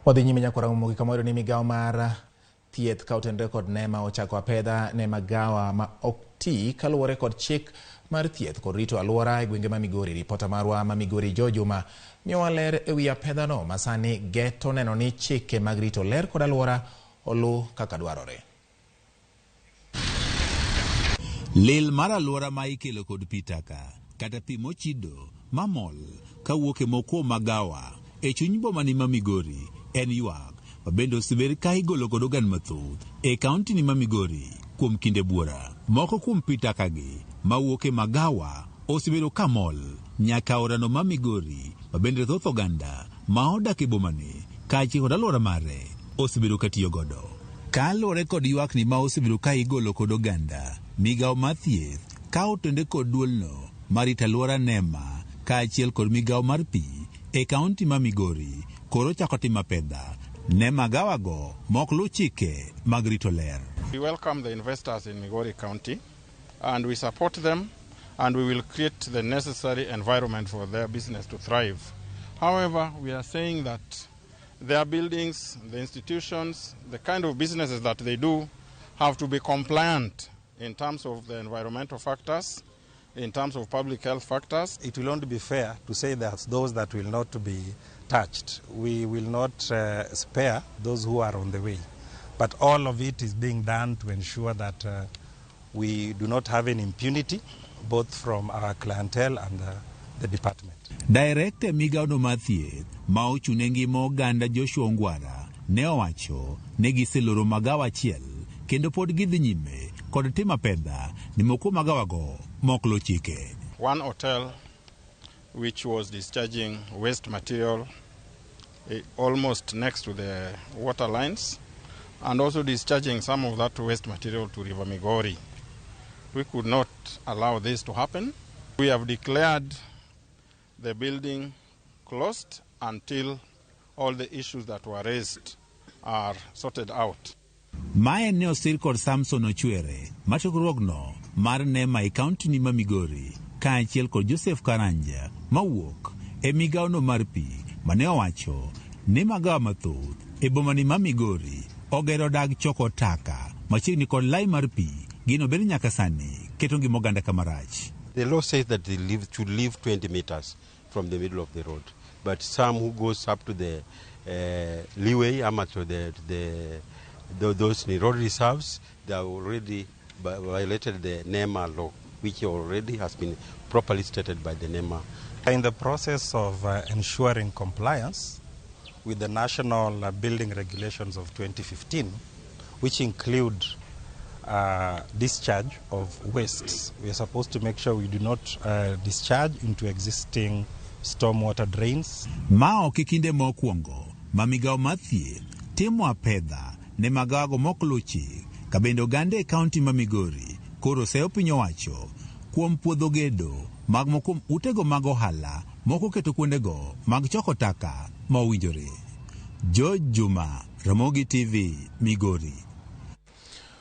Wadhi nyime nyaka Ramogi kamoro ni Migao mar thieth ka otende kod NEMA ochako apedha ne magawa ma okti kaluwore kod chik mar thieth kod rito alwora e gwenge ma Migori. Ripota marwa ma Migori Jojuma miyowa ler ewi apedha no masani geto neno ni chike mag rito ler kod alwora olu kaka dwarore. Lil mar alwora ma ikelo kod pitaka kata pi mochido mamol kawuok e moko magawa e chuny boma ni ma Migori en ywak mabende osebed ka igolo kod ogan mathoth e kaunti ni ma Migori kuom kinde buora. Moko kuom pitaka gi mawuok e magawa osebedo kamol nyaka orano ma Migori mabende thoth oganda ma odak e boma ni kaachiel kod alwora mare osebedo katiyo godo. Kaluwore kod ywak ni ma osebedo ka igolo kod oganda, Migao mar thieth ka otende kod duolno marito alwora NEMA kaachiel kod Migao mar pi e kaunti ma Migori koro chako timo apedha ne magawa go mok lu chike mag rito ler. We welcome the investors in Migori County and we support them and we will create the necessary environment for their business to thrive. However, we are saying that their buildings, the institutions, the kind of businesses that they do have to be compliant in terms of the environmental factors, in terms of public health factors. It will only be fair to say that those that will not be touched, we will not spare those who are on the way. But all of it is being done to ensure that we do not have any impunity, both from our clientele and the department. Director Migao no mar thieth ma ochune ngima oganda Joshua Ongwara ne owacho ne giseloro magawa achiel kendo pod gidhi nyime kod timo apedha ni moko magawa go mok lu chike. One hotel which was discharging waste material almost next to the water lines and also discharging some of that waste material to River Migori. We could not allow this to happen. We have declared the building closed until all the issues that were raised are sorted out. Mae ne osir kod Samson Ochwere matokruogno mar NEMA e kaunti ni ma Migori kaachiel kod Joseph Karanja mawuok e Migao no mar pi mane owacho ni magawa mathoth e boma ni ma Migori ogero dag choko taka machiegni kod lai mar pi gino bedo nyaka sani keto ngima oganda kamarach. The law says that they should leave 20 meters from the middle of the road, but some who goes up to the leeway, to those road reserves, they have already violated the NEMA law, which already has been properly stated by the NEMA. In the process of ensuring compliance with the national building regulations of 2015, which include discharge of wastes, we are supposed to make sure we do not discharge into existing stormwater drains. Mao kikinde mokwongo ma Migao mar thieth timo apedha ne magawa go mok lu chik kabendo oganda e kaunti ma Migori koro seyo piny owacho kuom puodho gedo mag moko utego mag ohala moko keto kuondego mag choko taka ma owinjore. Jojuma, Ramogi TV, Migori.